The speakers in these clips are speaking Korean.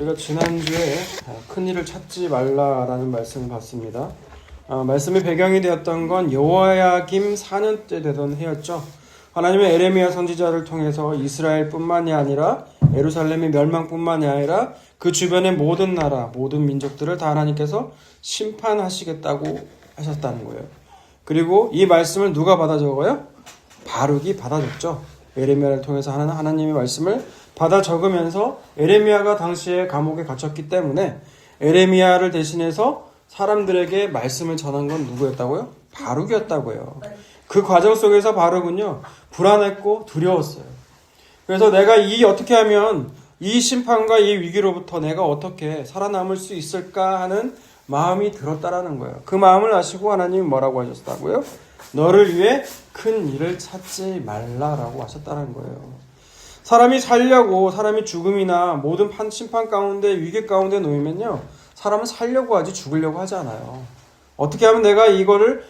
우리가 지난주에 큰일을 찾지 말라라는 말씀을 봤습니다. 말씀의 배경이 되었던 건 여호야김 4년째 되던 해였죠. 하나님의 에레미야 선지자를 통해서 이스라엘뿐만이 아니라 예루살렘의 멸망뿐만이 아니라 그 주변의 모든 나라, 모든 민족들을 다 하나님께서 심판하시겠다고 하셨다는 거예요. 그리고 이 말씀을 누가 받아 적어요? 바룩이 받아 적죠. 에레미야를 통해서 하나님의 말씀을 받아 적으면서 에레미야가 당시에 감옥에 갇혔기 때문에 에레미야를 대신해서 사람들에게 말씀을 전한 건 누구였다고요? 바룩이었다고요. 그 과정 속에서 바룩은요, 불안했고 두려웠어요. 그래서 내가 어떻게 하면 이 심판과 이 위기로부터 내가 어떻게 살아남을 수 있을까 하는 마음이 들었다라는 거예요. 그 마음을 아시고 하나님이 뭐라고 하셨다고요? 너를 위해 큰 일을 찾지 말라라고 하셨다는 거예요. 사람이 살려고, 사람이 죽음이나 모든 심판 가운데, 위기 가운데 놓이면요, 사람은 살려고 하지 죽으려고 하지 않아요. 어떻게 하면 내가 이거를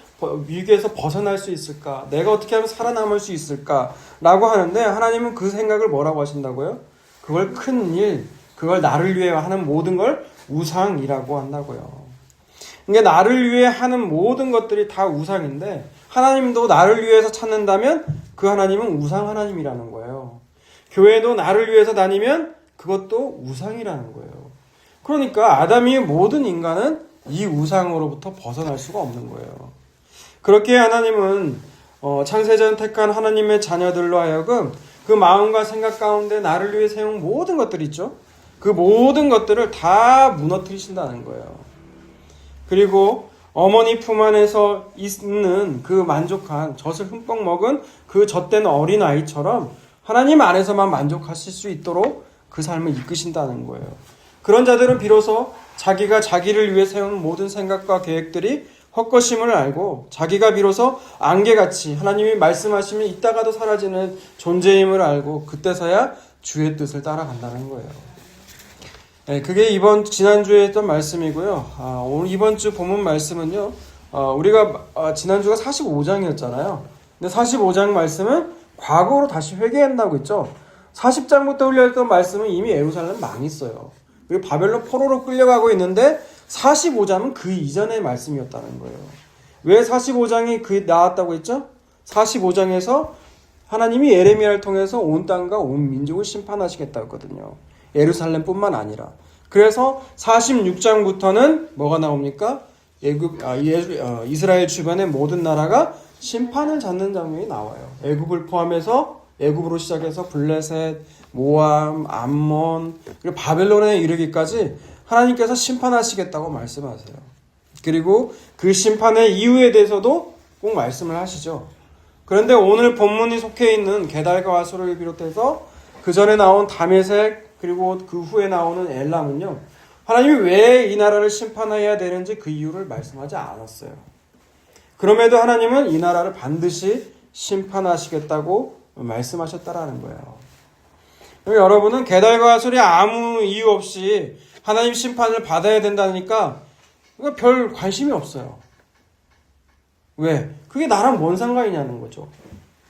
위기에서 벗어날 수 있을까? 내가 어떻게 하면 살아남을 수 있을까? 라고 하는데 하나님은 그 생각을 뭐라고 하신다고요? 그걸 큰 일, 그걸 나를 위해 하는 모든 걸 우상이라고 한다고요. 그러니까 나를 위해 하는 모든 것들이 다 우상인데 하나님도 나를 위해서 찾는다면 그 하나님은 우상 하나님이라는 거예요. 교회도 나를 위해서 다니면 그것도 우상이라는 거예요. 그러니까 아담이 모든 인간은 이 우상으로부터 벗어날 수가 없는 거예요. 그렇게 하나님은 창세전 택한 하나님의 자녀들로 하여금 그 마음과 생각 가운데 나를 위해 세운 모든 것들 있죠. 그 모든 것들을 다 무너뜨리신다는 거예요. 그리고 어머니 품 안에서 있는 그 만족한 젖을 흠뻑 먹은 그 젖된 어린아이처럼 하나님 안에서만 만족하실 수 있도록 그 삶을 이끄신다는 거예요. 그런 자들은 비로소 자기가 자기를 위해 세운 모든 생각과 계획들이 헛것임을 알고 자기가 비로소 안개같이 하나님이 말씀하시면 있다가도 사라지는 존재임을 알고 그때서야 주의 뜻을 따라간다는 거예요. 네, 그게 지난주에 했던 말씀이고요. 오늘 이번 주 본문 말씀은요. 우리가 지난주가 45장이었잖아요. 근데 45장 말씀은 과거로 다시 회개한다고 했죠. 40장부터 흘려했던 말씀은 이미 예루살렘 망했어요. 그리고 바벨론 포로로 끌려가고 있는데 45장은 그 이전의 말씀이었다는 거예요. 왜 45장이 나왔다고 했죠? 45장에서 하나님이 예레미야를 통해서 온 땅과 온 민족을 심판하시겠다고 했거든요. 예루살렘뿐만 아니라. 그래서 46장부터는 뭐가 나옵니까? 이스라엘 주변의 모든 나라가 심판을 받는 장면이 나와요. 애굽을 포함해서 애굽으로 시작해서 블레셋, 모암, 암몬, 그리고 바벨론에 이르기까지 하나님께서 심판하시겠다고 말씀하세요. 그리고 그 심판의 이유에 대해서도 꼭 말씀을 하시죠. 그런데 오늘 본문이 속해 있는 게달과 하솔을 비롯해서 그 전에 나온 다메섹 그리고 그 후에 나오는 엘람은요. 하나님이 왜 이 나라를 심판해야 되는지 그 이유를 말씀하지 않았어요. 그럼에도 하나님은 이 나라를 반드시 심판하시겠다고 말씀하셨다라는 거예요. 여러분은 게달과 하솔이 아무 이유 없이 하나님 심판을 받아야 된다니까 별 관심이 없어요. 왜? 그게 나랑 뭔 상관이냐는 거죠.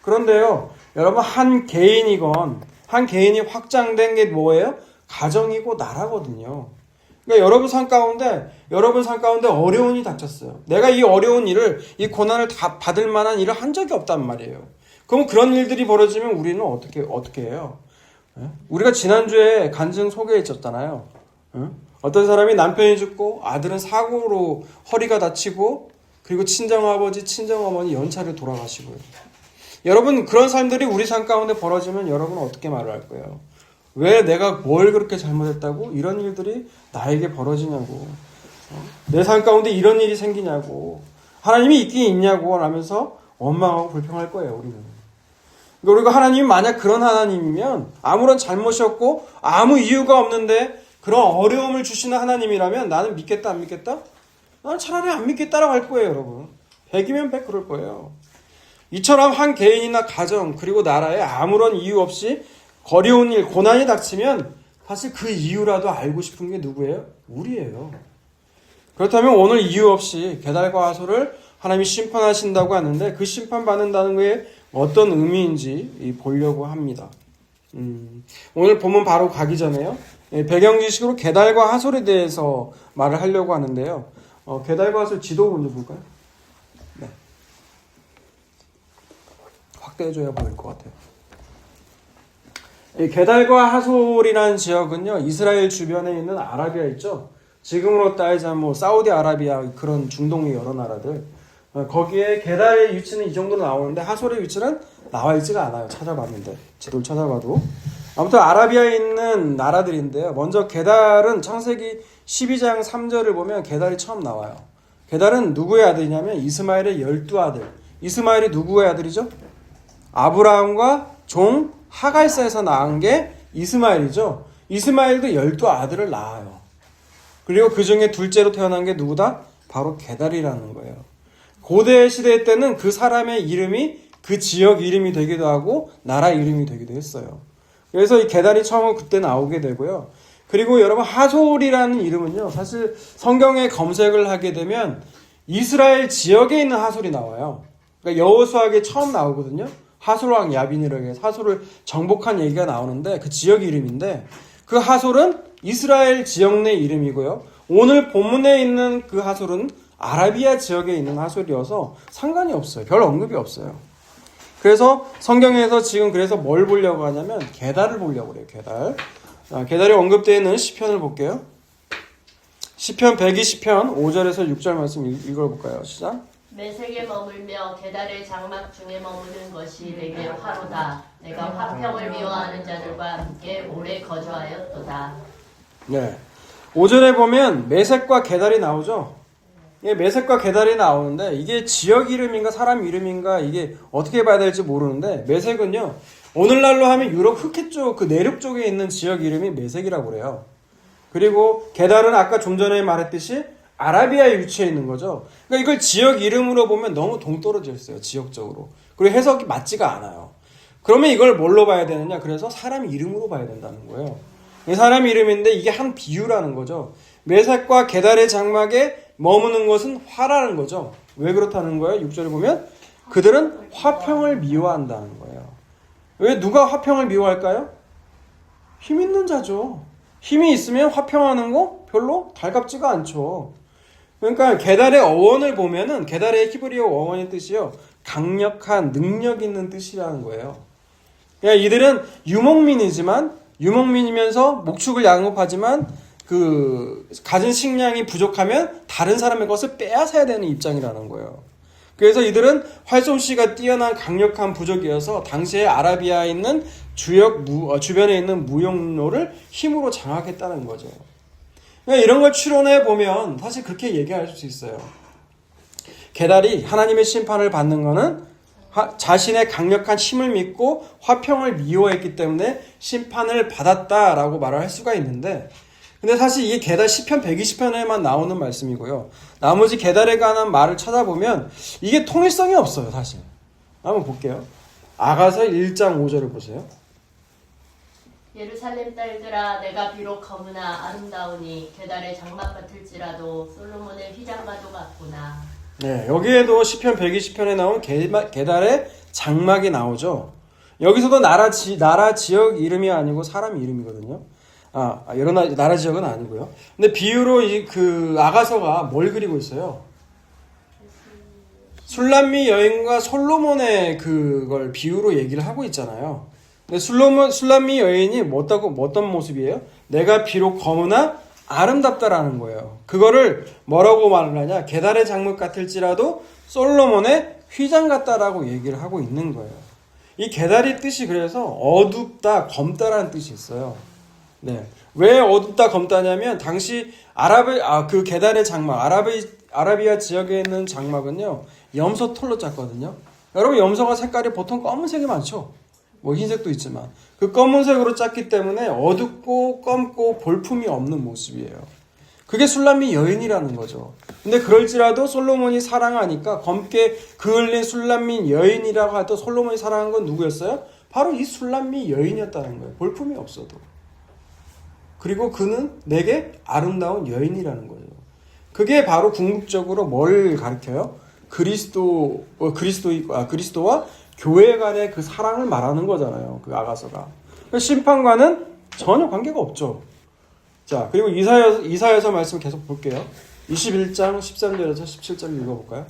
그런데요, 여러분 한 개인이 확장된 게 뭐예요? 가정이고 나라거든요. 그러니까 여러분 삶 가운데 어려운 일이 닥쳤어요. 내가 이 어려운 일을, 이 고난을 다 받을 만한 일을 한 적이 없단 말이에요. 그럼 그런 일들이 벌어지면 우리는 어떻게 해요? 우리가 지난주에 간증 소개했었잖아요. 어떤 사람이 남편이 죽고 아들은 사고로 허리가 다치고 그리고 친정아버지, 친정어머니 연차를 돌아가시고요. 여러분 그런 삶들이 우리 삶 가운데 벌어지면 여러분은 어떻게 말을 할 거예요? 왜 내가 뭘 그렇게 잘못했다고 이런 일들이 나에게 벌어지냐고, 내 삶 가운데 이런 일이 생기냐고, 하나님이 있긴 있냐고 하면서 원망하고 불평할 거예요. 우리가 하나님이 만약 그런 하나님이면 아무런 잘못이 없고 아무 이유가 없는데 그런 어려움을 주시는 하나님이라면 나는 믿겠다 안 믿겠다? 나는 차라리 안 믿겠다라고 할 거예요. 여러분 100이면 100 그럴 거예요. 이처럼 한 개인이나 가정 그리고 나라에 아무런 이유 없이 어려운 일, 고난이 닥치면 사실 그 이유라도 알고 싶은 게 누구예요? 우리예요. 그렇다면 오늘 이유 없이 게달과 하솔을 하나님이 심판하신다고 하는데 그 심판받는다는 게 어떤 의미인지 보려고 합니다. 오늘 본문 바로 가기 전에요. 배경 지식으로 게달과 하솔에 대해서 말을 하려고 하는데요. 게달과 하솔 지도 먼저 볼까요? 네. 확대해줘야 보일 것 같아요. 이 게달과 하솔이라는 지역은요, 이스라엘 주변에 있는 아라비아 있죠. 지금으로 따지자면 뭐 사우디아라비아 그런 중동의 여러 나라들, 거기에 게달의 위치는 이 정도로 나오는데 하솔의 위치는 나와 있지가 않아요. 찾아봤는데, 지도를 찾아봐도. 아무튼 아라비아에 있는 나라들인데요. 먼저 게달은 창세기 12장 3절을 보면 게달이 처음 나와요. 게달은 누구의 아들이냐면 이스마엘의 12아들. 이스마엘이 누구의 아들이죠? 아브라함과 종 하갈 사이에서 낳은 게 이스마엘이죠. 이스마엘도 12아들을 낳아요. 그리고 그 중에 둘째로 태어난 게 누구다? 바로 게달이라는 거예요. 고대 시대 때는 그 사람의 이름이 그 지역 이름이 되기도 하고 나라 이름이 되기도 했어요. 그래서 이 게달이 처음 그때 나오게 되고요. 그리고 여러분 하솔이라는 이름은요. 사실 성경에 검색을 하게 되면 이스라엘 지역에 있는 하솔이 나와요. 그러니까 여호수아에 처음 나오거든요. 하솔 왕 야빈이라고 해서 하솔을 정복한 얘기가 나오는데 그 지역 이름인데 그 하솔은 이스라엘 지역 내 이름이고요. 오늘 본문에 있는 그 하솔은 아라비아 지역에 있는 하솔이어서 상관이 없어요. 별 언급이 없어요. 그래서 성경에서 지금 그래서 뭘 보려고 하냐면 게달을 보려고 그래요. 게달. 게달이 언급되어 있는 시편을 볼게요. 시편 120편 5절에서 6절 말씀 읽어볼까요? 시작. 메색에 머물며 게달의 장막 중에 머무는 것이 내게 화로다. 내가 화평을 미워하는 자들과 함께 오래 거주하였도다. 네. 5절에 보면 메색과 게달이 나오죠. 예, 메색과 게달이 나오는데 이게 지역 이름인가 사람 이름인가 이게 어떻게 봐야 될지 모르는데 메색은요. 오늘날로 하면 유럽 흑해 쪽 그 내륙 쪽에 있는 지역 이름이 메색이라고 그래요. 그리고 게달은 아까 좀 전에 말했듯이 아라비아에 위치해 있는 거죠. 그러니까 이걸 지역 이름으로 보면 너무 동떨어져 있어요. 지역적으로. 그리고 해석이 맞지가 않아요. 그러면 이걸 뭘로 봐야 되느냐? 그래서 사람 이름으로 봐야 된다는 거예요. 사람 이름인데 이게 한 비유라는 거죠. 메색과 게달의 장막에 머무는 것은 화라는 거죠. 왜 그렇다는 거예요? 6절에 보면 그들은 화평을 미워한다는 거예요. 왜 누가 화평을 미워할까요? 힘 있는 자죠. 힘이 있으면 화평하는 거 별로 달갑지가 않죠. 그러니까 게달의 어원을 보면은 게달의 히브리어 어원의 뜻이요. 강력한 능력 있는 뜻이라는 거예요. 그러니까 이들은 유목민이면서 목축을 양육하지만 그 가진 식량이 부족하면 다른 사람의 것을 빼앗아야 되는 입장이라는 거예요. 그래서 이들은 활솜씨가 뛰어난 강력한 부족이어서 당시에 아라비아에 있는 주변에 있는 무역로를 힘으로 장악했다는 거죠. 그러니까 이런 걸 추론해 보면 사실 그렇게 얘기할 수 있어요. 게달이 하나님의 심판을 받는 것은 자신의 강력한 힘을 믿고 화평을 미워했기 때문에 심판을 받았다라고 말을 할 수가 있는데 근데 사실 이게 게달 시편 120편에만 나오는 말씀이고요. 나머지 게달에 관한 말을 찾아보면 이게 통일성이 없어요. 사실. 한번 볼게요. 아가서 1장 5절을 보세요. 예루살렘 딸들아 내가 비록 검으나 아름다우니 게달의 장막 같을지라도 솔로몬의 휘장과도 같구나. 네, 여기에도 시편 120편에 나온 게달의 장막이 나오죠. 여기서도 나라 지역 이름이 아니고 사람 이름이거든요. 여러 나라 지역은 아니고요. 근데 비유로 그 아가서가 뭘 그리고 있어요? 술람미 여인과 솔로몬의 그걸 비유로 얘기를 하고 있잖아요. 근데 술람미 여인이 어떤 모습이에요? 내가 비록 검으나 아름답다라는 거예요. 그거를 뭐라고 말을 하냐? 게달의 장막 같을지라도 솔로몬의 휘장 같다라고 얘기를 하고 있는 거예요. 이 게달의 뜻이 그래서 어둡다, 검다라는 뜻이 있어요. 네. 왜 어둡다, 검다냐면 당시 그 게달의 장막, 아라비아 지역에 있는 장막은요, 염소 털로 짰거든요. 여러분 염소가 색깔이 보통 검은색이 많죠. 뭐 흰색도 있지만 그 검은색으로 짰기 때문에 어둡고 검고 볼품이 없는 모습이에요. 그게 술람미 여인이라는 거죠. 근데 그럴지라도 솔로몬이 사랑하니까 검게 그을린 술람미 여인이라고 해도 솔로몬이 사랑한 건 누구였어요? 바로 이 술람미 여인이었다는 거예요. 볼품이 없어도. 그리고 그는 내게 아름다운 여인이라는 거죠. 그게 바로 궁극적으로 뭘 가르쳐요? 그리스도와 교회 간의 그 사랑을 말하는 거잖아요. 그 아가서가. 심판과는 전혀 관계가 없죠. 자, 그리고 이사야서 말씀 계속 볼게요. 21장 13절에서 17절 읽어볼까요?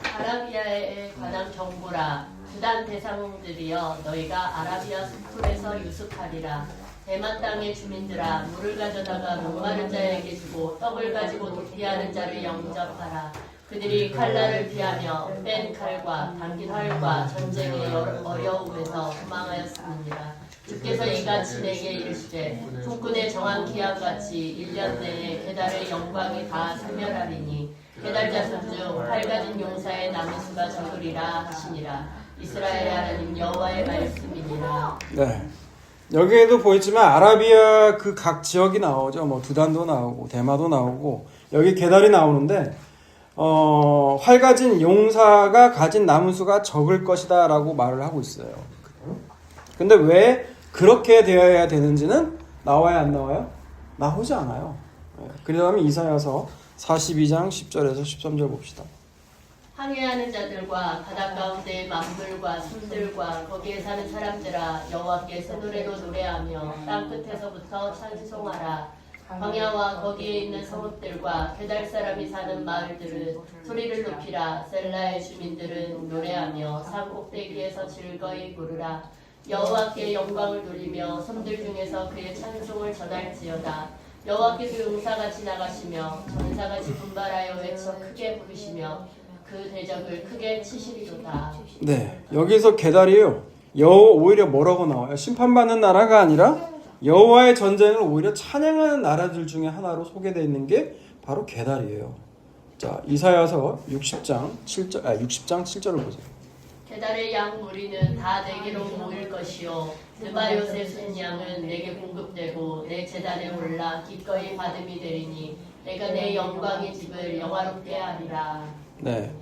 아라비아에 관한 경보라. 두단 대상들이여 너희가 아라비아 숲풀에서 유숙하리라. 대만 땅의 주민들아 물을 가져다가 목마른 자에게 주고 떡을 가지고 도피하는 자를 영접하라. 그들이 칼날을 피하며 뺀 칼과 당긴 활과 전쟁의 어려움에서 도망하였습니다. 주께서 이같이 내게 이르시되 품꾼의 정한 기한같이 1년 내에 게달의 영광이 다 소멸하리니 게달 자손 중 밝아진 용사의 남은 수가 적으리라 하시니라. 이스라엘의 하나님 여호와의 말씀이니라. 네. 여기에도 보였지만 아라비아 그 각 지역이 나오죠. 뭐 두단도 나오고 대마도 나오고 여기 게달이 나오는데 활가진 용사가 가진 남은 수가 적을 것이다 라고 말을 하고 있어요. 근데 왜 그렇게 되어야 되는지는 나와야 안 나와요? 나오지 않아요. 그 다음에 이사야서 42장 10절에서 13절 봅시다. 항해하는 자들과 바닷 가운데의 만물과 숨들과 거기에 사는 사람들아 여호와께 새 노래로 노래하며 땅 끝에서부터 찬송하라. 광야와 거기에 있는 성읍들과 게달 사람이 사는 마을들은 소리를 높이라. 셀라의 주민들은 노래하며 산 꼭대기에서 즐거이 부르라. 여호와께 영광을 돌리며 섬들 중에서 그의 찬송을 전할지어다. 여호와께서 용사가 지나가시며 전사같이 분발하여 외쳐 크게 부르시며 그 대적을 크게 치시리로다. 네, 여기서 게달이요. 오히려 뭐라고 나와요? 심판받는 나라가 아니라 여호와의 전쟁을 오히려 찬양하는 나라들 중에 하나로 소개되어 있는 게 바로 게달이에요. 자, 이사야서 60장 7절을 보세요. 게달의 양 무리는 다 내게로 모일 것이요 느바요새 순양은 내게 공급되고 내 제단에 올라 기꺼이 받음이 되리니 내가 내 영광의 집을 영화롭게 하리라. 네.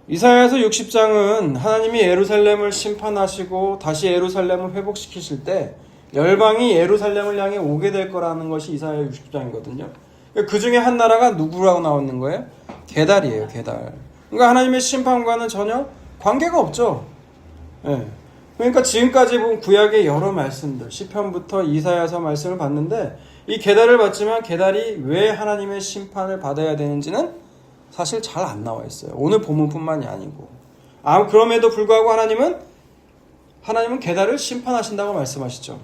이사야서 60장은 하나님이 예루살렘을 심판하시고 다시 예루살렘을 회복시키실 때 열방이 예루살렘을 향해 오게 될 거라는 것이 이사야 60장이거든요. 그 중에 한 나라가 누구라고 나오는 거예요? 게달이에요. 게달. 그러니까 하나님의 심판과는 전혀 관계가 없죠. 네. 그러니까 지금까지 본 구약의 여러 말씀들, 시편부터 이사야서 말씀을 봤는데 이 게달을 봤지만 게달이 왜 하나님의 심판을 받아야 되는지는 사실 잘 안 나와 있어요. 오늘 본문뿐만이 아니고. 그럼에도 불구하고 하나님은 게달을 심판하신다고 말씀하시죠.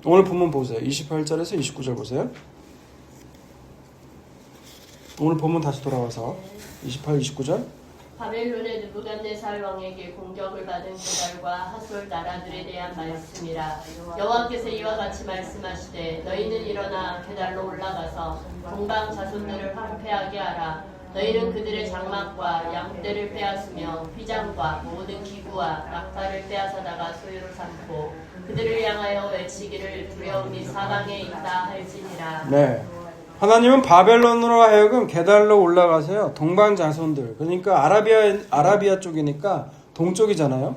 오늘 본문 보세요. 28절에서 29절 보세요. 오늘 본문 다시 돌아와서 28, 29절. 바벨론의 느부갓네살 왕에게 공격을 받은 게달과 하솔 나라들에 대한 말씀이라. 여호와께서 이와 같이 말씀하시되 너희는 일어나 게달로 올라가서 동방 자손들을 황폐하게 하라. 너희는 그들의 장막과 양떼를 빼앗으며 휘장과 모든 기구와 낙타를 빼앗아다가 소유로 삼고 그들을 향하여 외치기를 두려움이 사방에 있다 할지니라. 네. 하나님은 바벨론으로 하여금 게달로 올라가세요. 동방 자손들, 그러니까 아라비아 쪽이니까 동쪽이잖아요.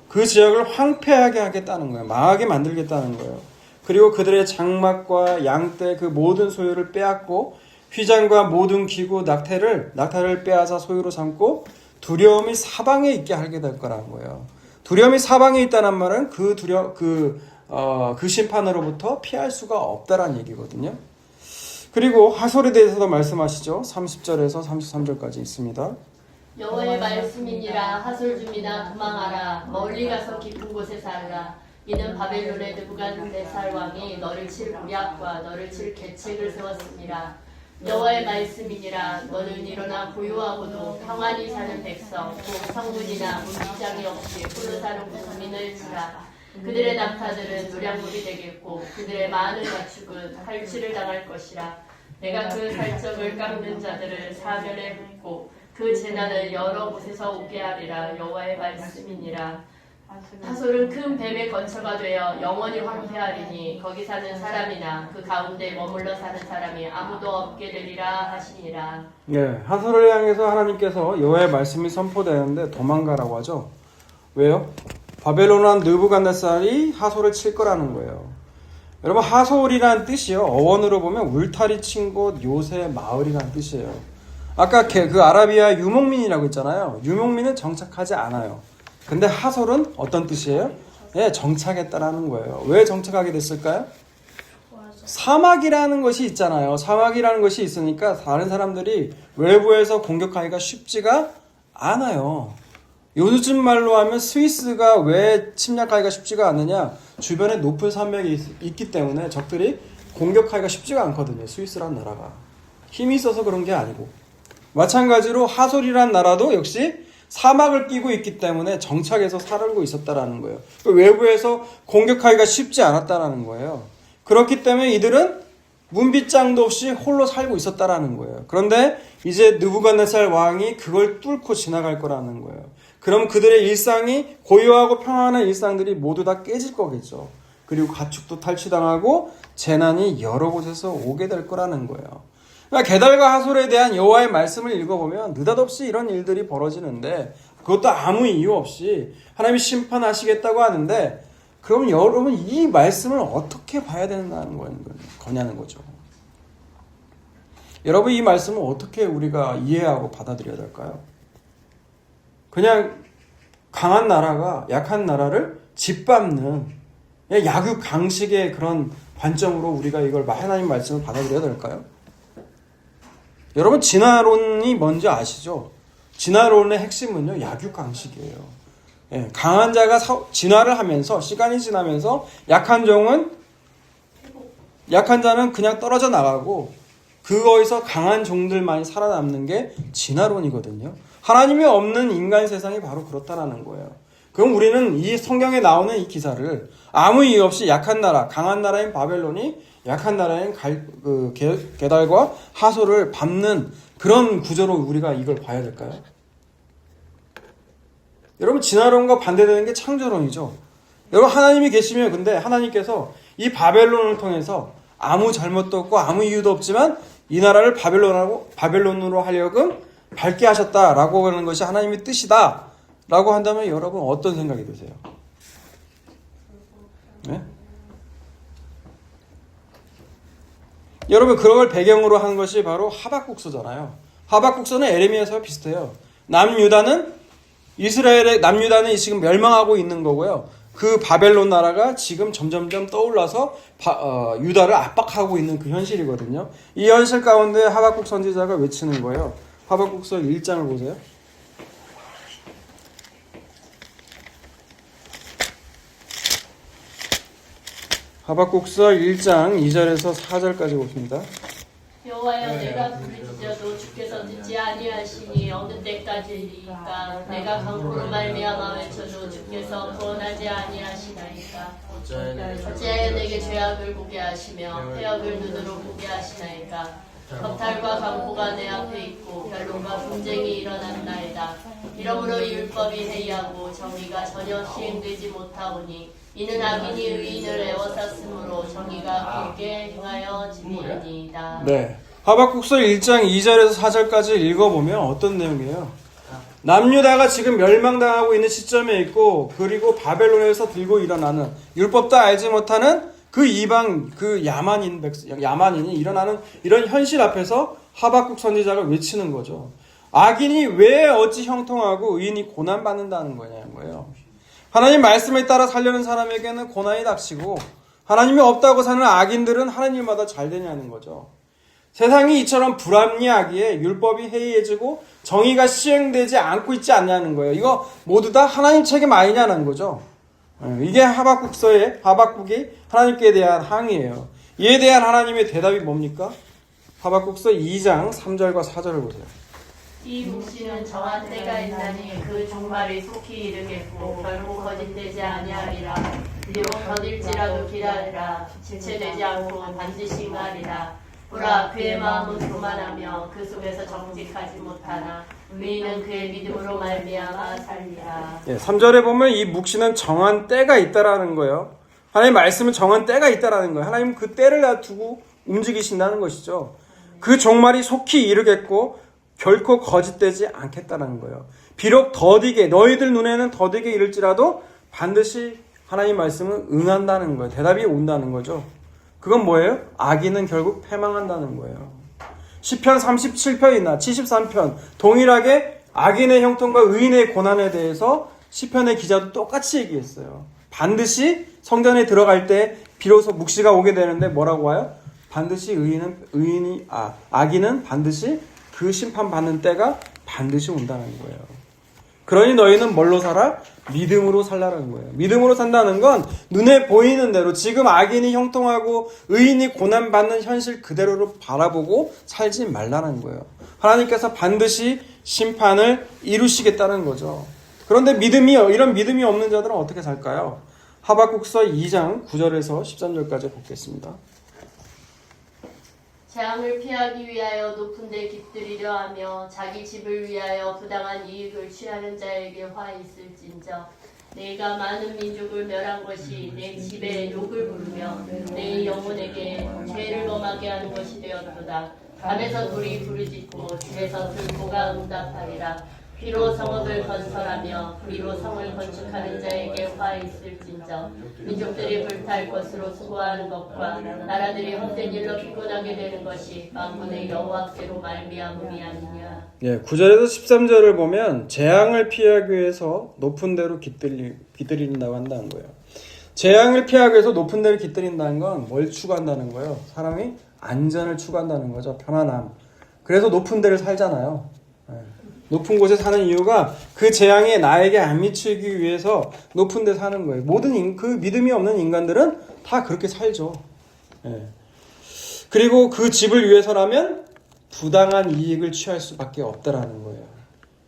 그 지역을 황폐하게 하겠다는 거예요. 망하게 만들겠다는 거예요. 그리고 그들의 장막과 양떼 그 모든 소유를 빼앗고 휘장과 모든 기구 낙타를 빼앗아 소유로 삼고 두려움이 사방에 있게 하게 될 거라는 거예요. 두려움이 사방에 있다는 말은 그 심판으로부터 피할 수가 없다라는 얘기거든요. 그리고 하솔에 대해서도 말씀하시죠. 30절에서 33절까지 있습니다. 여호와의 말씀이니라. 하솔 주민아 도망하라. 멀리 가서 깊은 곳에 살라. 이는 바벨론의 느부갓네살 왕이 너를 칠 무약과 너를 칠 계책을 세웠습니다. 여호와의 말씀이니라. 너는 일어나 고요하고도 평안히 사는 백성 곧 성문이나 문지장이 없이 홀로 사는 국민을 치라. 그들의 낙타들은 노량물이 되겠고 그들의 많은 가축은 탈취를 당할 것이라. 내가 그 살적을 깎는 자들을 사면에 붓고 그 재난을 여러 곳에서 오게 하리라. 여호와의 말씀이니라. 하솔은 큰 뱀의 거처가 되어 영원히 황폐하리니 거기 사는 사람이나 그 가운데 머물러 사는 사람이 아무도 없게 되리라 하시니라. 네, 하솔을 향해서 하나님께서 여호와의 말씀이 선포되는데 도망가라고 하죠. 왜요? 바벨론 왕 느부갓네살이 하솔을 칠 거라는 거예요. 여러분, 하솔이라는 뜻이요, 어원으로 보면 울타리 친 곳, 요새, 마을이라는 뜻이에요. 아까 그 아라비아 유목민이라고 했잖아요. 유목민은 정착하지 않아요. 근데 하솔은 어떤 뜻이에요? 예, 정착했다라는 거예요. 왜 정착하게 됐을까요? 사막이라는 것이 있잖아요. 사막이라는 것이 있으니까 다른 사람들이 외부에서 공격하기가 쉽지가 않아요. 요즘 말로 하면 스위스가 왜 침략하기가 쉽지가 않느냐? 주변에 높은 산맥이 있기 때문에 적들이 공격하기가 쉽지가 않거든요. 스위스란 나라가. 힘이 있어서 그런 게 아니고. 마찬가지로 하솔이란 나라도 역시 사막을 끼고 있기 때문에 정착해서 살고 있었다라는 거예요. 외부에서 공격하기가 쉽지 않았다라는 거예요. 그렇기 때문에 이들은 문빗장도 없이 홀로 살고 있었다라는 거예요. 그런데 이제 느부갓네살 왕이 그걸 뚫고 지나갈 거라는 거예요. 그럼 그들의 일상이 고요하고 평안한 일상들이 모두 다 깨질 거겠죠. 그리고 가축도 탈취당하고 재난이 여러 곳에서 오게 될 거라는 거예요. 그러니까 게달과 하솔에 대한 여호와의 말씀을 읽어보면 느닷없이 이런 일들이 벌어지는데 그것도 아무 이유 없이 하나님이 심판하시겠다고 하는데 그럼 여러분 이 말씀을 어떻게 봐야 된다는 거냐는 거죠. 여러분 이 말씀을 어떻게 우리가 이해하고 받아들여야 될까요? 그냥 강한 나라가 약한 나라를 짓밟는 약육강식의 그런 관점으로 우리가 이걸 하나님 말씀을 받아들여야 될까요? 여러분 진화론이 뭔지 아시죠? 진화론의 핵심은요 약육강식이에요. 강한 자가 진화를 하면서 시간이 지나면서 약한 자는 그냥 떨어져 나가고 그거에서 강한 종들만이 살아남는 게 진화론이거든요. 하나님이 없는 인간 세상이 바로 그렇다라는 거예요. 그럼 우리는 이 성경에 나오는 이 기사를 아무 이유 없이 약한 나라, 강한 나라인 바벨론이 약한 나라인 게달과 하솔을 밟는 그런 구조로 우리가 이걸 봐야 될까요? 여러분 진화론과 반대되는 게 창조론이죠. 여러분 하나님이 계시면 근데 하나님께서 이 바벨론을 통해서 아무 잘못도 없고 아무 이유도 없지만 이 나라를 바벨론으로 하려금 밟게 하셨다라고 하는 것이 하나님의 뜻이다라고 한다면 여러분 어떤 생각이 드세요? 네? 여러분 그걸 배경으로 한 것이 바로 하박국서잖아요. 하박국서는 에레미야서와 비슷해요. 남유다는 지금 멸망하고 있는 거고요. 그 바벨론 나라가 지금 점점점 떠올라서 유다를 압박하고 있는 그 현실이거든요. 이 현실 가운데 하박국 선지자가 외치는 거예요. 하박국서 1장을 보세요. 하박국서 1장 2절에서 4절까지 봅니다. 여호와여 내가 부르짖어도 주께서 듣지 아니하시니 어느 때까지이까 내가 강포로 말미암아 외쳐도 주께서 구원하지 아니하시나이까 어찌하여 내게 죄악을 보게 하시며 해악을 눈으로 보게 하시나이까 겁탈과 강포가 내 앞에 있고 변론과 분쟁이 일어났나이다. 이러므로 율법이 해이하고 정의가 전혀 시행되지 못하오니 이는 악인이 의인을 애워쌌으므로 정의가 굳게 행하여 지니이다. 네, 하박국서 1장 2절에서 4절까지 읽어보면 어떤 내용이에요? 남유다가 지금 멸망당하고 있는 시점에 있고 그리고 바벨론에서 들고 일어나는 율법도 알지 못하는 그 이방 그 야만인이 일어나는 이런 현실 앞에서 하박국 선지자가 외치는 거죠. 악인이 왜 어찌 형통하고 의인이 고난받는다는 거예요. 하나님 말씀에 따라 살려는 사람에게는 고난이 닥치고 하나님이 없다고 사는 악인들은 하나님마다 잘 되냐는 거죠. 세상이 이처럼 불합리하기에 율법이 해이해지고 정의가 시행되지 않고 있지 않냐는 거예요. 이거 모두 다 하나님 책임 아니냐는 거죠. 이게 하박국이 하나님께 대한 항의예요. 이에 대한 하나님의 대답이 뭡니까? 하박국서 2장 3절과 4절을 보세요. 이 묵시는 정한 때가 있나니 그 종말이 속히 이르겠고 결국 거짓되지 아니하리라. 비록 더딜지라도 기다리라. 지체되지 않고 반드시 응하리라. 보라 그의 마음은 교만하며 그 속에서 정직하지 못하나 의인은 그의 믿음으로 말미암아 살리라. 3절에 보면 이 묵시는 정한 때가 있다라는 거예요. 하나님 말씀은 정한 때가 있다라는 거예요. 하나님은 그 때를 놔두고 움직이신다는 것이죠. 그 종말이 속히 이르겠고 결코 거짓되지 않겠다는 거예요. 비록 너희들 눈에는 더디게 이를지라도 반드시 하나님 말씀은 응한다는 거예요. 대답이 온다는 거죠. 그건 뭐예요? 악인은 결국 패망한다는 거예요. 시편 37편이나 73편 동일하게 악인의 형통과 의인의 고난에 대해서 시편의 기자도 똑같이 얘기했어요. 반드시 성전에 들어갈 때 비로소 묵시가 오게 되는데 뭐라고 와요? 반드시 악인은 반드시 그 심판받는 때가 반드시 온다는 거예요. 그러니 너희는 뭘로 살아? 믿음으로 살라는 거예요. 믿음으로 산다는 건 눈에 보이는 대로 지금 악인이 형통하고 의인이 고난받는 현실 그대로를 바라보고 살지 말라는 거예요. 하나님께서 반드시 심판을 이루시겠다는 거죠. 그런데 이런 믿음이 없는 자들은 어떻게 살까요? 하박국서 2장 9절에서 13절까지 보겠습니다. 재앙을 피하기 위하여 높은 데 깃들이려 하며 자기 집을 위하여 부당한 이익을 취하는 자에게 화 있을진저 내가 많은 민족을 멸한 것이 내 집에 욕을 부르며 내 영혼에게 죄를 범하게 하는 것이 되었도다. 밤에서 돌이 부르짖고 집에서 들보가 응답하리라. 피로 성읍을 건설하며 불의로 성을 건축하는 자에게 화 있을진저 민족들이 불탈 것으로 수고하는 것과 나라들이 헛된 일로 피곤하게 되는 것이 만군의 여호와께로 말미암음이 아니냐. 9절에서 13절을 보면 재앙을 피하기 위해서 높은 데로 깃들인다고 한다는 거예요. 재앙을 피하기 위해서 높은 데를 깃들인다는 건 뭘 추구한다는 거예요? 사람이 안전을 추구한다는 거죠. 편안함. 그래서 높은 데를 살잖아요. 높은 곳에 사는 이유가 그 재앙이 나에게 안 미치기 위해서 높은 데 사는 거예요. 모든 그 믿음이 없는 인간들은 다 그렇게 살죠. 그리고 그 집을 위해서라면 부당한 이익을 취할 수밖에 없다라는 거예요.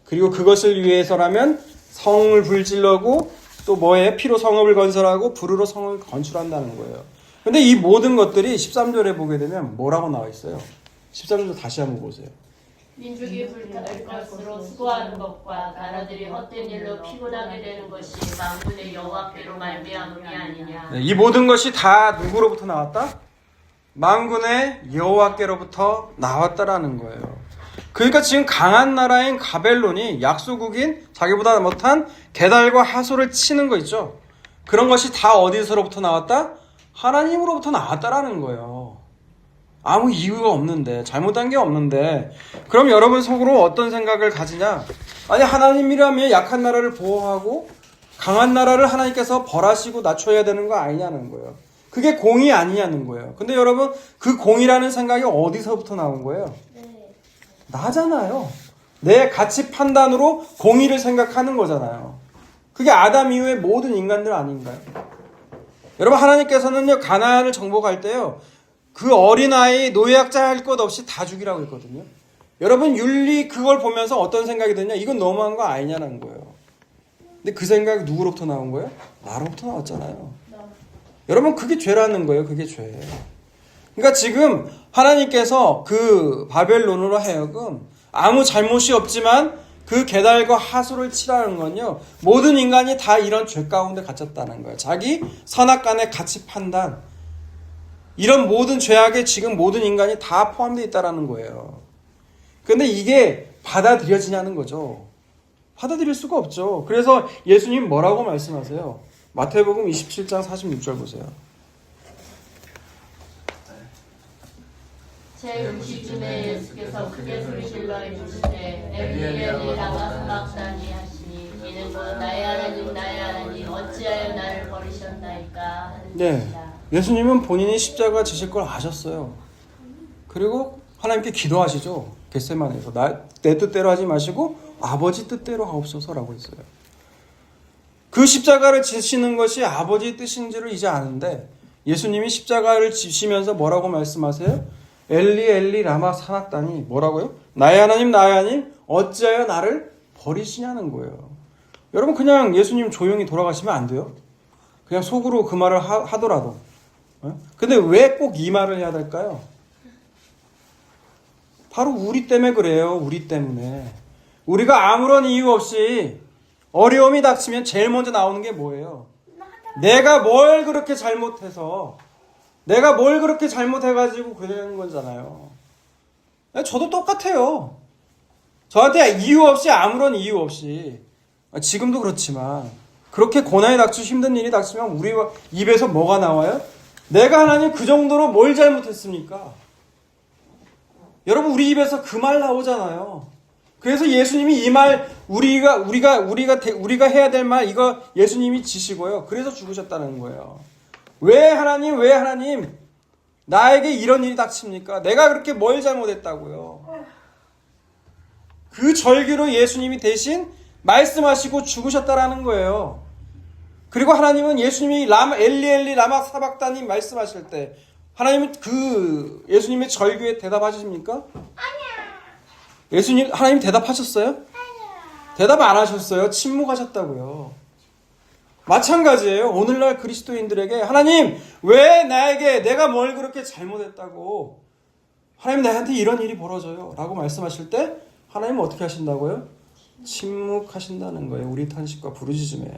그리고 그것을 위해서라면 성을 불질러고 또 피로 성읍을 건설하고 불으로 성을 건축한다는 거예요. 근데 이 모든 것들이 13절에 보게 되면 뭐라고 나와 있어요? 13절 다시 한번 보세요. 민족이 불탈 것으로 수고하는 것과 나라들이 헛된 일로 피곤하게 되는 것이 만군의 여호와께로 말미암음이 아니냐. 이 모든 것이 다 누구로부터 나왔다? 만군의 여호와께로부터 나왔다라는 거예요. 그러니까 지금 강한 나라인 바벨론이 약소국인 자기보다 못한 게달과 하솔을 치는 거 있죠. 그런 것이 다 어디서로부터 나왔다? 하나님으로부터 나왔다라는 거예요. 아무 이유가 없는데, 잘못한 게 없는데, 그럼 여러분 속으로 어떤 생각을 가지냐? 아니, 하나님이라면 약한 나라를 보호하고 강한 나라를 하나님께서 벌하시고 낮춰야 되는 거 아니냐는 거예요. 그게 공의 아니냐는 거예요. 근데 여러분, 그 공의라는 생각이 어디서부터 나온 거예요? 나잖아요. 내 가치 판단으로 공의를 생각하는 거잖아요. 그게 아담 이후의 모든 인간들 아닌가요? 여러분, 하나님께서는요, 가나안을 정복할 때요, 그 어린아이 노예학자 할 것 없이 다 죽이라고 했거든요. 여러분 윤리 그걸 보면서 어떤 생각이 드냐? 이건 너무한 거 아니냐는 거예요. 근데 그 생각이 누구로부터 나온 거예요? 나로부터 나왔잖아요. 여러분 그게 죄라는 거예요. 그게 죄예요. 그러니까 지금 하나님께서 그 바벨론으로 하여금 아무 잘못이 없지만 그 게달과 하솔을 치라는 건요. 모든 인간이 다 이런 죄 가운데 갇혔다는 거예요. 자기 선악간의 가치 판단 이런 모든 죄악에 지금 모든 인간이 다 포함되어 있다는 거예요. 그런데 이게 받아들여지냐는 거죠. 받아들일 수가 없죠. 그래서 예수님 뭐라고 말씀하세요? 마태복음 27장 46절 보세요. 제 음식쯤에 예수께서 크게 소리질러 이르시되 엘리 엘리 라마 사박다니 하시니 이는 곧 나의 하나님 나의 하나님 어찌하여 나를 버리셨나이까 하는 뜻이라. 예수님은 본인이 십자가 지실 걸 아셨어요. 그리고 하나님께 기도하시죠. 겟세마네에서 내 뜻대로 하지 마시고 아버지 뜻대로 하옵소서라고 했어요. 그 십자가를 지시는 것이 아버지의 뜻인지를 이제 아는데 예수님이 십자가를 지시면서 뭐라고 말씀하세요? 엘리 엘리 라마 사낙다니 뭐라고요? 나의 하나님 어찌하여 나를 버리시냐는 거예요. 여러분 그냥 예수님 조용히 돌아가시면 안 돼요? 그냥 속으로 그 말을 하더라도. 근데 왜 꼭 이 말을 해야 될까요? 바로 우리 때문에 그래요. 우리 때문에. 우리가 아무런 이유 없이 어려움이 닥치면 제일 먼저 나오는 게 뭐예요? 내가 뭘 그렇게 잘못해서 내가 뭘 그렇게 잘못해가지고 그러는 거잖아요. 저도 똑같아요. 저한테 이유 없이 아무런 이유 없이 지금도 그렇지만 그렇게 고난이 닥치고 힘든 일이 닥치면 우리 입에서 뭐가 나와요? 내가 하나님 그 정도로 뭘 잘못했습니까? 여러분 우리 입에서 그 말 나오잖아요. 그래서 예수님이 이 말 우리가 해야 될 말 이거 예수님이 지시고요. 그래서 죽으셨다는 거예요. 왜 하나님 나에게 이런 일이 닥칩니까? 내가 그렇게 뭘 잘못했다고요? 그 절기로 예수님이 대신 말씀하시고 죽으셨다라는 거예요. 그리고 하나님은 예수님이 엘리 엘리 라마 사박다니 말씀하실 때 하나님은 그 예수님의 절규에 대답하십니까? 하나님 대답하셨어요? 대답 안 하셨어요. 침묵하셨다고요. 마찬가지예요. 오늘날 그리스도인들에게 하나님 왜 내가 뭘 그렇게 잘못했다고 하나님 나한테 이런 일이 벌어져요 라고 말씀하실 때 하나님은 어떻게 하신다고요? 침묵하신다는 거예요. 우리 탄식과 부르짖음에.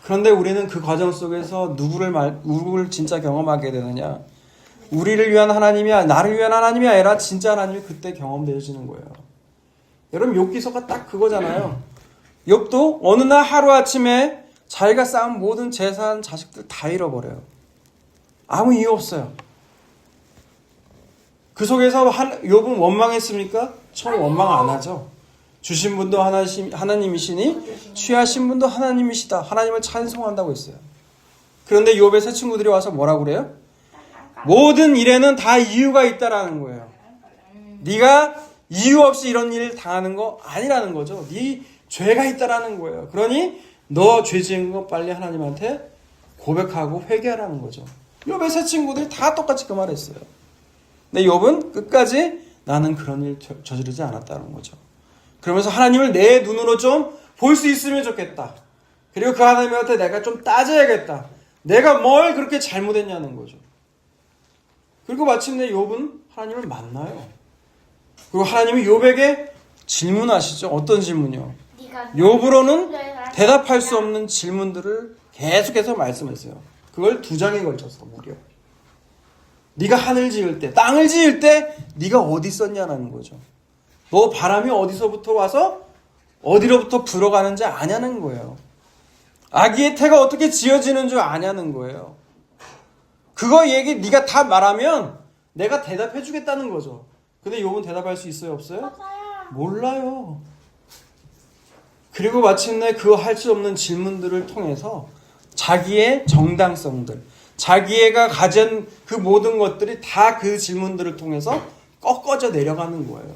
그런데 우리는 그 과정 속에서 누구를 진짜 경험하게 되느냐? 우리를 위한 하나님이 나를 위한 하나님이 아니라 진짜 하나님이 그때 경험되어지는 거예요. 여러분 욥기서가 딱 그거잖아요. 욥도 어느 날 하루아침에 자기가 쌓은 모든 재산, 자식들 다 잃어버려요. 아무 이유 없어요. 그 속에서 욥은 원망했습니까? 처음 원망 안 하죠. 주신 분도 하나님이시니 취하신 분도 하나님이시다. 하나님을 찬송한다고 했어요. 그런데 욥의 세 친구들이 와서 뭐라고 그래요? 모든 일에는 다 이유가 있다라는 거예요. 네가 이유 없이 이런 일을 당하는 거 아니라는 거죠. 네 죄가 있다라는 거예요. 그러니 너 죄 지은 거 빨리 하나님한테 고백하고 회개하라는 거죠. 욥의 세 친구들이 다 똑같이 그 말을 했어요. 근데 욥은 끝까지 나는 그런 일 저지르지 않았다는 거죠. 그러면서 하나님을 내 눈으로 좀 볼 수 있으면 좋겠다. 그리고 그 하나님한테 내가 좀 따져야겠다. 내가 뭘 그렇게 잘못했냐는 거죠. 그리고 마침내 욥은 하나님을 만나요. 그리고 하나님이 욥에게 질문하시죠. 어떤 질문이요? 욥으로는 대답할 수 없는 질문들을 계속해서 말씀했어요. 그걸 2장에 걸쳐서 무려. 네가 하늘 지을 때, 땅을 지을 때 네가 어디 있었냐는 거죠. 너 바람이 어디서부터 와서 어디로부터 불어가는지 아냐는 거예요. 아기의 태가 어떻게 지어지는 줄 아냐는 거예요. 그거 얘기 네가 다 말하면 내가 대답해 주겠다는 거죠. 근데 욥은 대답할 수 있어요, 없어요? 몰라요. 그리고 마침내 그 할 수 없는 질문들을 통해서 자기의 정당성들, 자기가 가진 그 모든 것들이 다 그 질문들을 통해서 꺾어져 내려가는 거예요.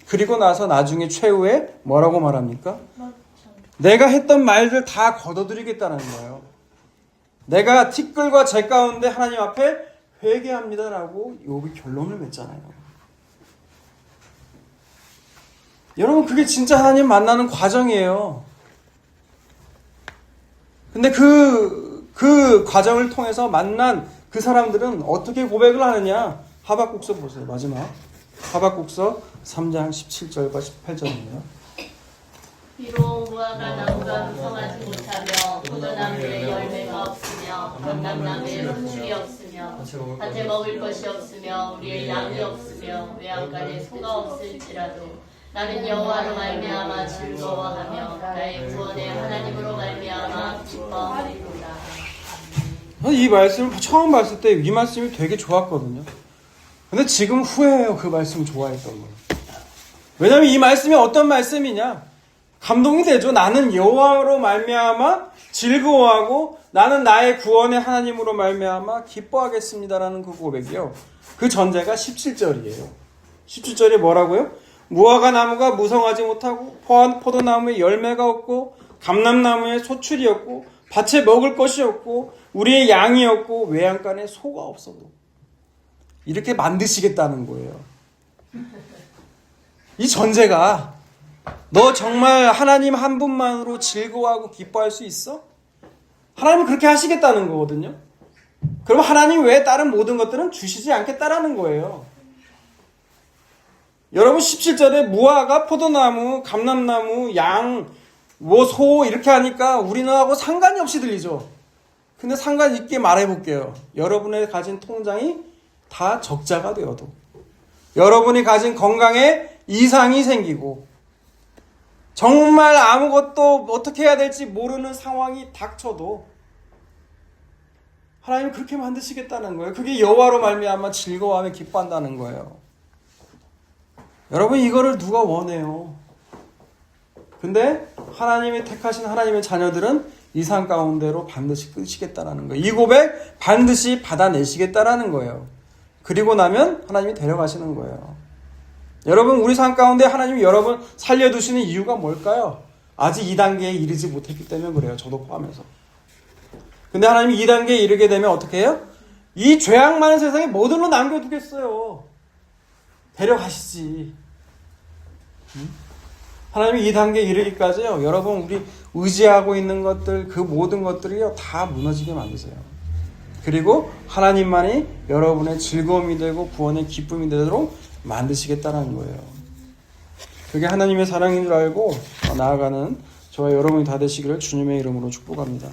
그리고 나서 나중에 최후에 뭐라고 말합니까? 내가 했던 말들 다 걷어들이겠다는 거예요. 내가 티끌과 재 가운데 하나님 앞에 회개합니다라고 욥이 결론을 맺잖아요. 여러분 그게 진짜 하나님 만나는 과정이에요. 근데 그 과정을 통해서 만난 그 사람들은 어떻게 고백을 하느냐? 하박국서 보세요. 마지막 하박국서 3장 17절과 18절입니다. 비록 무화과 나무가 무성하지 못하며 포도나무에 열매가 없으며 감람나무에 소출이 없으며 밭에 먹을 것이 없으며 우리의 양이 없으며 외양간에 소가 없을지라도 나는 여호와로 말미암아 즐거워하며 나의 구원의 하나님으로 말미암아 기뻐하리로다. 이 말씀을 처음 봤을 때 이 말씀이 되게 좋았거든요. 근데 지금 후회해요. 그 말씀 좋아했던 거. 왜냐하면 이 말씀이 어떤 말씀이냐? 감동이 되죠. 나는 여호와로 말미암아 즐거워하고 나는 나의 구원의 하나님으로 말미암아 기뻐하겠습니다라는 그 고백이요. 그 전제가 17절이에요. 17절에 뭐라고요? 무화과 나무가 무성하지 못하고 포도나무에 열매가 없고 감람나무에 소출이 없고 밭에 먹을 것이 없고 우리의 양이 없고 외양간에 소가 없어도 이렇게 만드시겠다는 거예요. 이 전제가 너 정말 하나님 한 분만으로 즐거워하고 기뻐할 수 있어? 하나님은 그렇게 하시겠다는 거거든요. 그럼 하나님 외에 다른 모든 것들은 주시지 않겠다라는 거예요. 여러분 17절에 무화과, 포도나무, 감람나무, 양, 소 이렇게 하니까 우리는하고 상관이 없이 들리죠. 근데 상관 있게 말해볼게요. 여러분의 가진 통장이 다 적자가 되어도 여러분이 가진 건강에 이상이 생기고 정말 아무것도 어떻게 해야 될지 모르는 상황이 닥쳐도 하나님은 그렇게 만드시겠다는 거예요. 그게 여호와로 말미암아 즐거워하며 기뻐한다는 거예요. 여러분 이거를 누가 원해요? 근데 하나님이 택하신 하나님의 자녀들은 이 산 가운데로 반드시 끄시겠다라는 거예요. 이 고백 반드시 받아내시겠다라는 거예요. 그리고 나면 하나님이 데려가시는 거예요. 여러분, 우리 삶 가운데 하나님이 여러분 살려두시는 이유가 뭘까요? 아직 2단계에 이르지 못했기 때문에 그래요. 저도 포함해서. 근데 하나님이 2단계에 이르게 되면 어떻게 해요? 이 죄악 많은 세상에 뭐들로 남겨두겠어요. 데려가시지. 하나님이 2단계에 이르기까지요. 여러분, 우리 의지하고 있는 것들, 그 모든 것들이요, 다 무너지게 만드세요. 그리고 하나님만이 여러분의 즐거움이 되고 구원의 기쁨이 되도록 만드시겠다는 거예요. 그게 하나님의 사랑인 줄 알고 나아가는 저와 여러분이 다 되시기를 주님의 이름으로 축복합니다.